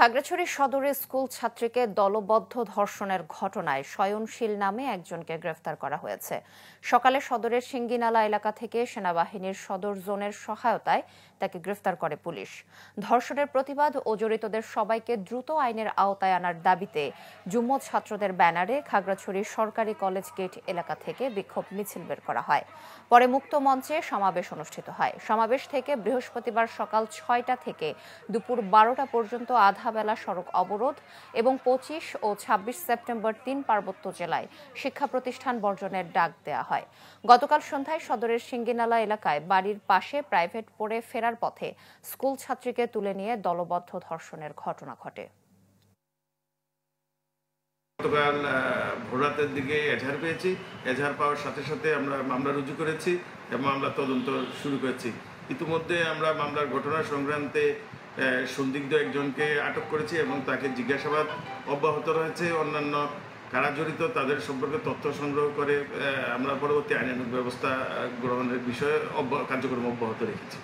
খাগড়াছড়ি সদরে স্কুল ছাত্রীকে দলবদ্ধ ধর্ষণের ঘটনায় শয়নশীল নামে একজনকে গ্রেফতার করা হয়েছে। সকালে সদরের সিঙ্গিনালা এলাকা থেকে সেনাবাহিনীর সদর জোনের সহায়তায় তাকে গ্রেফতার করে পুলিশ। ধর্ষণের প্রতিবাদ ও জড়িতদের সবাইকে দ্রুত আইনের আওতায় আনার দাবিতে যুগ্ম ছাত্রদের ব্যানারে খাগড়াছড়ি সরকারি কলেজ গেট এলাকা থেকে বিক্ষোভ মিছিল বের করা হয়। পরে মুক্ত মঞ্চে সমাবেশ অনুষ্ঠিত হয়। সমাবেশ থেকে বৃহস্পতিবার সকাল ৬টা থেকে দুপুর ১২টা পর্যন্ত আধা বেলা সড়ক অবরোধ এবং ২৫ ও ২৬ সেপ্টেম্বর ৩ পার্বত্য জেলায় শিক্ষা প্রতিষ্ঠান বর্জনের ডাক দেওয়া হয়। গতকাল সন্ধ্যায় সদরের সিঙ্গিনালা এলাকায় বাড়ির পাশে প্রাইভেট পড়ে ফেরার পথে স্কুল ছাত্রীকে তুলে নিয়ে দলবদ্ধ ধর্ষণের ঘটনা ঘটে। গতকাল ভোররাতের দিকে এজাহার পেয়েছি। এজাহার পাওয়ার সাথে সাথে আমরা মামলা রুজু করেছি এবং মামলা তদন্ত শুরু করেছি। ইতিমধ্যে আমরা মামলার ঘটনা সংক্রান্তে সন্দিগ্ধ একজনকে আটক করেছি এবং তাকে জিজ্ঞাসাবাদ অব্যাহত রয়েছে। অন্যান্য কারা জড়িত তাদের সম্পর্কে তথ্য সংগ্রহ করে আমরা পরবর্তী আইনানুগ ব্যবস্থা গ্রহণের বিষয়ে কার্যক্রম অব্যাহত রেখেছি।